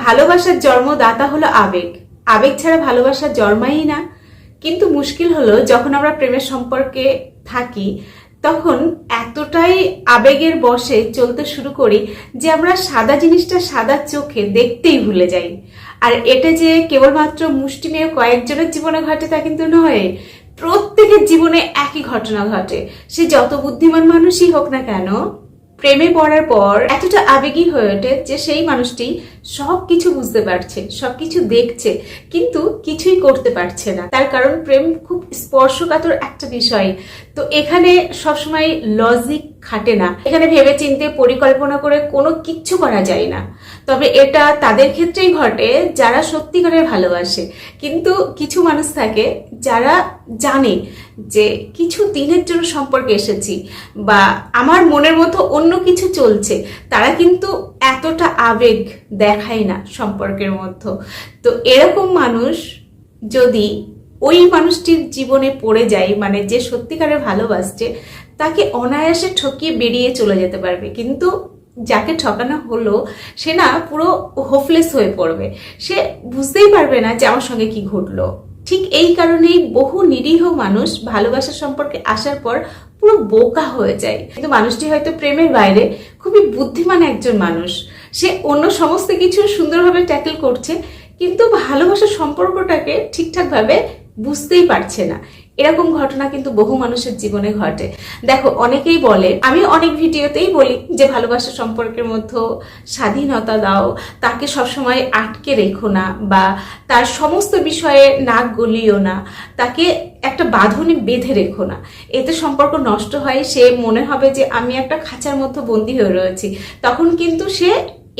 ভালোবাসার জন্মদাতা হলো আবেগ। আবেগ ছাড়া ভালোবাসা জন্মাই না। কিন্তু মুশকিল হলো যখন আমরা প্রেমের সম্পর্কে থাকি তখন এতটাই আবেগের বশে চলতে শুরু করি যে আমরা সাদা জিনিসটা সাদা চোখে দেখতেই ভুলে যাই। আর এটা যে কেবলমাত্র মুষ্টিমেয় কয়েকজনের জীবনে ঘটে তা কিন্তু নয়, প্রত্যেকের জীবনে একই ঘটনা ঘটে। সে যত বুদ্ধিমান মানুষই হোক না কেন, প্রেমে পড়ার পর এতটা আবেগী হয়ে ওঠে যে সেই মানুষটি সবকিছু বুঝতে পারছে, সবকিছু দেখছে, কিন্তু কিছুই করতে পারছে না। তার কারণ প্রেম খুব স্পর্শকাতর একটা বিষয়। তো এখানে সবসময় লজিক খাটে না, এখানে ভেবে চিন্তে পরিকল্পনা করে কোনো কিচ্ছু করা যায় না। তবে এটা তাদের ক্ষেত্রেই ঘটে যারা সত্যিকারের ভালোবাসে। কিন্তু কিছু মানুষ থাকে যারা জানে যে কিছু দিনের জন্য সম্পর্কে এসেছি বা আমার মনের মতো অন্য কিছু চলছে, তারা কিন্তু এতটা আবেগ দেখায় না সম্পর্কের মধ্যে। তো এরকম মানুষ যদি ওই মানুষটির জীবনে পড়ে যায়, মানে যে সত্যিকারের ভালোবাসছে, তাকে অনায়াসে ঠকিয়ে বেরিয়ে চলে যেতে পারবে। কিন্তু যাকে ঠকানো হলো সে না পুরো হোপলেস হয়ে পড়বে, সে বুঝতেই পারবে না যে আমার সঙ্গে কি ঘটলো। ঠিক এই কারণেই বহু নিরীহ মানুষ ভালোবাসার সম্পর্কে আসার পর পুরো বোকা হয়ে যায়। কিন্তু মানুষটি হয়তো প্রেমের বাইরে খুবই বুদ্ধিমান একজন মানুষ, সে অন্য সমস্ত কিছু সুন্দরভাবে ট্যাকেল করছে, কিন্তু ভালোবাসার সম্পর্কটাকে ঠিকঠাক ভাবে বুঝতেই পারছে না। এরকম ঘটনা কিন্তু বহু মানুষের জীবনে ঘটে। দেখো, অনেকেই বলে, আমি অনেক ভিডিওতেই বলি যে ভালোবাসার সম্পর্কের মধ্যে স্বাধীনতা দাও, তাকে সবসময় আটকে রেখো না, বা তার সমস্ত বিষয়ে নাক গলিও না, তাকে একটা বাঁধনে বেঁধে রেখো না, এতে সম্পর্ক নষ্ট হয়। সে মনে হবে যে আমি একটা খাঁচার মধ্যে বন্দী হয়ে রয়েছি, তখন কিন্তু সে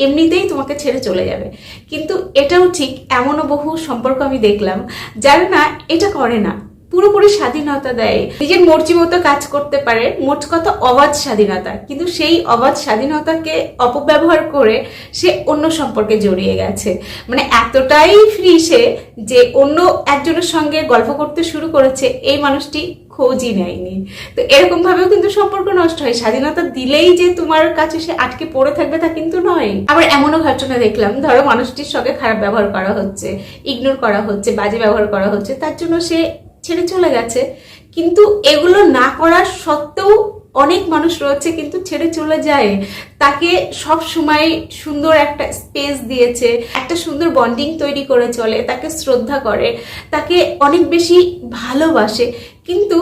এমনিতেই তোমাকে ছেড়ে চলে যাবে। কিন্তু এটাও ঠিক, এমনও বহু সম্পর্ক আমি দেখলাম যারা না এটা করে না, পুরোপুরি স্বাধীনতা দেয়, নিজের মর্জি মতো কাজ করতে পারে, মোট কথা অবাধ স্বাধীনতা। কিন্তু সেই অবাধ স্বাধীনতাকে অপব্যবহার করে সে অন্য সম্পর্কে জড়িয়ে গেছে। মানে এতটাই ফ্রি সে যে অন্য একজনের সঙ্গে গল্প করতে শুরু করেছে, এই মানুষটি খোঁজই নেয়নি। তো এরকম ভাবেও কিন্তু সম্পর্ক নষ্ট হয়। স্বাধীনতা দিলেই যে তোমার কাছে সে আটকে পড়ে থাকবে তা কিন্তু নয়। আবার এমনও ঘটনা দেখলাম, ধরো মানুষটির সঙ্গে খারাপ ব্যবহার করা হচ্ছে, ইগনোর করা হচ্ছে, বাজে ব্যবহার করা হচ্ছে, তার জন্য সে ছেড়ে চলে গেছে। কিন্তু এগুলো না করার সত্ত্বেও অনেক মানুষ রয়েছে কিন্তু ছেড়ে চলে যায়। তাকে সব সময় সুন্দর একটা স্পেস দিয়েছে, একটা সুন্দর বন্ডিং তৈরি করে চলে, তাকে শ্রদ্ধা করে, তাকে অনেক বেশি ভালোবাসে, কিন্তু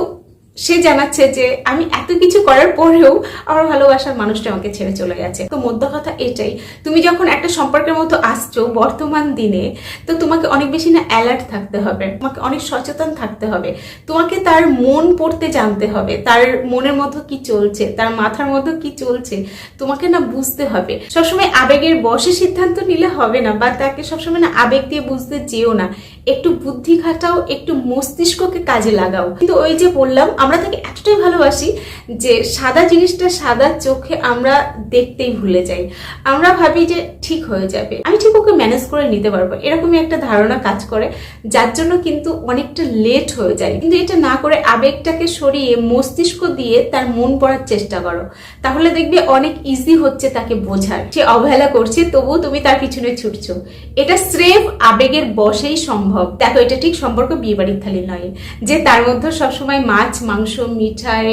সে জানাচ্ছে যে আমি এত কিছু করার পরেও আমার ভালোবাসার মানুষটা আমাকে ছেড়ে চলে গেছে। তো মধ্য কথা এটাই, তুমি যখন একটা সম্পর্কের মতো আসছো বর্তমান দিনে, তো তোমাকে অনেক বেশি না অ্যালার্ট থাকতে হবে, তোমাকে অনেক সচেতন থাকতে হবে, তোমাকে তার মন পড়তে জানতে হবে, তার মনের মধ্যে কি চলছে, তার মাথার মধ্যে কি চলছে, তোমাকে না বুঝতে হবে। সবসময় আবেগের বশে সিদ্ধান্ত নিলে হবে না, বা তাকে সবসময় না আবেগ দিয়ে বুঝতে চেয়েও না, একটু বুদ্ধি খাটাও, একটু মস্তিষ্ককে কাজে লাগাও। কিন্তু ওই যে বললাম, আমরা তাকে এতটাই ভালোবাসি যে সাদা জিনিসটা সাদা চোখে আমরা দেখতেই ভুলে যাই। আমরা ভাবি যে ঠিক হয়ে যাবে, আমি ঠিক ওকে ম্যানেজ করে নিতে পারবো, এরকমই একটা ধারণা কাজ করে, যার জন্য কিন্তু অনেকটা লেট হয়ে যায়। কিন্তু এটা না করে আবেগটাকে সরিয়ে মস্তিষ্ক দিয়ে তার মন পড়ার চেষ্টা করো, তাহলে দেখবে অনেক ইজি হচ্ছে তাকে বোঝার। সে অবহেলা করছে তবুও তুমি তার পিছনে ছুটছো, এটা স্রেফ আবেগের বশেই সম্ভব। দেখো, এটা ঠিক সম্পর্ক বিয়ে বাড়ির থালি নয় যে তার মধ্যে সবসময় মাছ, মাংস, মিঠাই,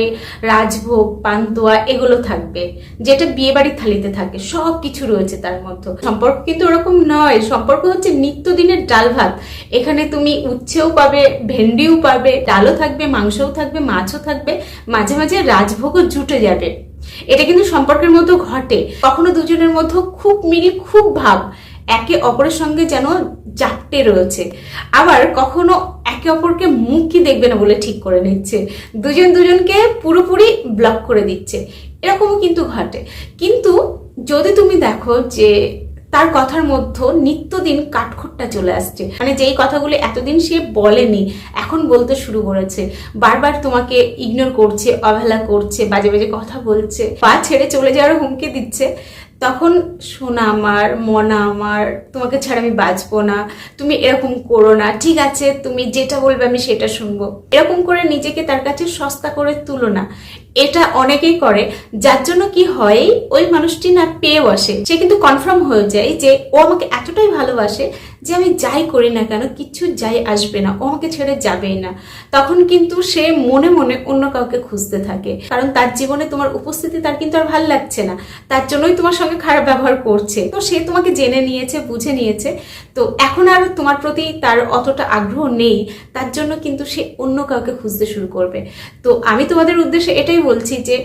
রাজভোগ, পান্তুয়া এগুলো থাকবে, যেটা বিয়ে বাড়ির থালিতে থাকে, সব কিছু রয়েছে তার মধ্যে। সম্পর্ক কিন্তু ওরকম নয়, সম্পর্ক হচ্ছে নিত্যদিনের ডাল ভাত। এখানে তুমি উচ্ছেও পাবে, ভেন্ডিও পাবে, ডালও থাকবে, মাংসও থাকবে, মাছও থাকবে, মাঝে মাঝে রাজভোগও জুটে যাবে। এটা কিন্তু সম্পর্কের মধ্যে ঘটে। কখনো দুজনের মধ্যে খুব মিল, খুব ভাব, একে অপরের সঙ্গে যেন জাপটে রয়েছে, আবার কখনো একে অপরকে মুখ কি দেখবে না বলে ঠিক করে নিচ্ছে, দুজন দুজনকে পুরোপুরি ব্লক করে দিচ্ছে, এরকমও কিন্তু ঘটে। কিন্তু যদি তুমি দেখো যে তার কথার মধ্যে নিত্যদিন কাঠখোট্টা চলে আসছে, মানে যেই কথাগুলো এতদিন সে বলেনি এখন বলতে শুরু করেছে, বারবার তোমাকে ইগনোর করছে, অবহেলা করছে, বাজে বাজে কথা বলছে, বা ছেড়ে চলে যাওয়ার হুমকি দিচ্ছে, তখন সোনা আমার, মনা আমার, তোমাকে ছাড়া আমি বাঁচবো না, তুমি এরকম করো না, ঠিক আছে তুমি যেটা বলবে আমি সেটা শুনবো, এরকম করে নিজেকে তার কাছে সস্তা করে তুলো না। এটা অনেকেই করে, যার জন্য কি হয়, ওই মানুষটি না পেয়ে বসে, সে কিন্তু কনফার্ম হয়ে যায় যে ও আমাকে এতটাই ভালোবাসে যে আমি যাই করি না কেন কিচ্ছু যাই আসবে না, ও আমাকে ছেড়ে যাবেই না। তখন কিন্তু সে মনে মনে অন্য কাউকে খুঁজতে থাকে, কারণ তার জীবনে তোমার উপস্থিতি তার কিন্তু আর ভালো লাগছে না, তার জন্যই তোমার সঙ্গে খারাপ ব্যবহার করছে। তো সে তোমাকে জেনে নিয়েছে, বুঝে নিয়েছে, তো এখন আর তোমার প্রতি তার অতটা আগ্রহ নেই, তার জন্য কিন্তু সে অন্য কাউকে খুঁজতে শুরু করবে। তো আমি তোমাদের উদ্দেশ্যে এটাই বলছি যে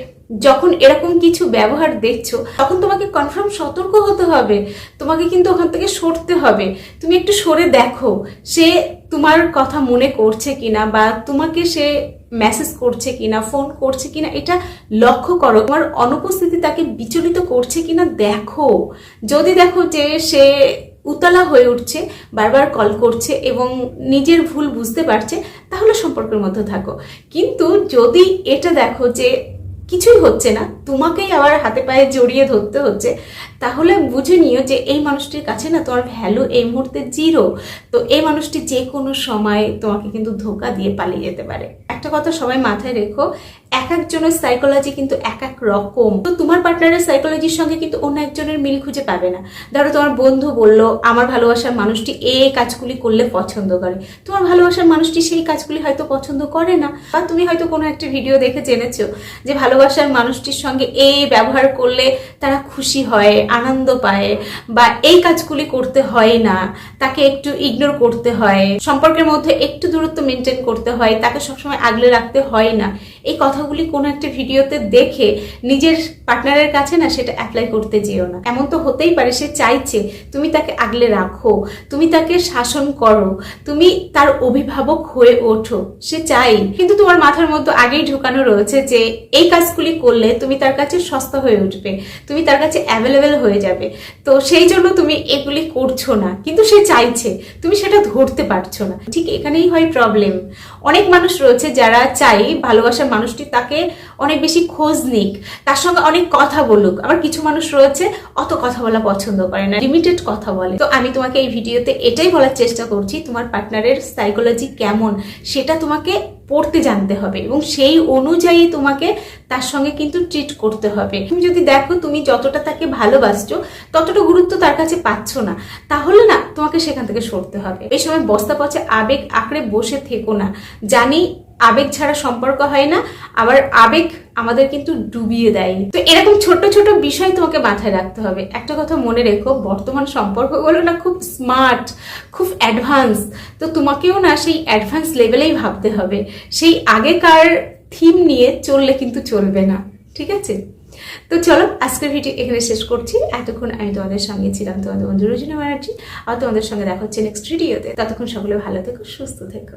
যখন এরকম কিছু ব্যবহার দেখছো তখন তোমাকে কনফার্ম সতর্ক হতে হবে, তোমাকে কিন্তু ওখান থেকে সরতে হবে। তুমি একটু সরে দেখো সে তোমার কথা মনে করছে কিনা, বা তোমাকে সে মেসেজ করছে কিনা, ফোন করছে কিনা, এটা লক্ষ্য করো। তোমার অনুপস্থিতি তাকে বিচলিত করছে কিনা দেখো। যদি দেখো যে সে উতলা হয়ে উঠছে, বারবার কল করছে এবং নিজের ভুল বুঝতে পারছে, তাহলে সম্পর্কের মধ্যে থাকো। কিন্তু যদি এটা দেখো যে কিছুই হচ্ছে না, তোমাকেই আবার হাতে পায়ে জড়িয়ে ধরতে হচ্ছে, তাহলে বুঝে নিও যে এই মানুষটির কাছে না তোমার ভ্যালু এই মুহূর্তে জিরো। তো এই মানুষটি যে কোনো সময় তোমাকে কিন্তু ধোকা দিয়ে পালিয়ে যেতে পারে। একটা কথা সবাই মাথায় রেখো, এক একজনের সাইকোলজি কিন্তু এক এক রকম। তো তোমার পার্টনারের সাইকোলজির সঙ্গে কিন্তু অন্য একজনের মিল খুঁজে পাবে না। ধরো তোমার বন্ধু বলল আমার ভালোবাসার মানুষটি এই কাজগুলি করলে পছন্দ করে, তোমার ভালোবাসার মানুষটি সেই কাজগুলি হয়তো পছন্দ করে না। বা তুমি হয়তো কোনো একটা ভিডিও দেখে জেনেছো যে ভালোবাসার মানুষটির সঙ্গে এই ব্যবহার করলে তারা খুশি হয়, আনন্দ পায়, বা এই কাজগুলি করতে হয় না, তাকে একটু ইগনোর করতে হয়, সম্পর্কের মধ্যে একটু দূরত্ব মেনটেন করতে হয়, তাকে সবসময় আগলে রাখতে হয় না। এই কথাগুলি কোনো একটা ভিডিওতে দেখে নিজের পার্টনারের কাছে না সেটা অ্যাপ্লাই করতে যেও না। এমন তো হতেই পারে সে চাইছে তুমি তাকে আগলে রাখো, তুমি তাকে শাসন করো, তুমি তার অভিভাবক হয়ে ওঠো, সে চাই। কিন্তু তোমার মাথার মধ্যে আগেই ঢুকানো রয়েছে যে এই কাজগুলি করলে তুমি তার কাছে সস্তা হয়ে উঠবে, তুমি তার কাছে অ্যাভেলেবেল হয়ে যাবে। তো সেই জন্য তুমি এগুলি করছো না, কিন্তু সে চাইছে, তুমি সেটা ধরতে পারছো না। ঠিক এখানেই হয় প্রবলেম। অনেক মানুষ রয়েছে যারা চাই ভালোবাসার মানুষটি তাকে অনেক বেশি খোঁজ নিক, তার সঙ্গে অনেক কথা বলুক। আবার কিছু মানুষ রয়েছে অত কথা বলা পছন্দ করে না, লিমিটেড কথা বলে। তো আমি তোমাকে এই ভিডিওতে এটাই বলার চেষ্টা করছি, তোমার পার্টনারের সাইকোলজি কেমন সেটা তোমাকে পড়তে জানতে হবে এবং সেই অনুযায়ী তোমাকে তার সঙ্গে কিন্তু ট্রিট করতে হবে। তুমি যদি দেখো তুমি যতটা তাকে ভালোবাসছো ততটা গুরুত্ব তার কাছে পাচ্ছ না, তাহলে না তোমাকে সেখান থেকে সরতে হবে। এই সময় বস্তা পচে আবেগ আঁকড়ে বসে থেকো না। জানি আবেগ ছাড়া সম্পর্ক হয় না, আবার আবেগ আমাদের কিন্তু ডুবিয়ে দেয়। তো এরকম ছোট ছোট বিষয় তোমাকে মাথায় রাখতে হবে। একটা কথা মনে রেখো, বর্তমান সম্পর্কগুলো না খুব স্মার্ট, খুব অ্যাডভান্স। তো তোমাকেও না সেই অ্যাডভান্স লেভেলেই ভাবতে হবে, সেই আগেকার থিম নিয়ে চললে কিন্তু চলবে না, ঠিক আছে? তো চলো আজকের ভিডিও এখানে শেষ করছি। এতক্ষণ আমি তোমাদের সঙ্গে ছিলাম তোমাদের বন্ধু রুজিনা ব্যানার্জি, আর তোমাদের সঙ্গে দেখা হচ্ছে নেক্সট ভিডিওতে। ততক্ষণ সকলে ভালো থেকো, সুস্থ থেকো।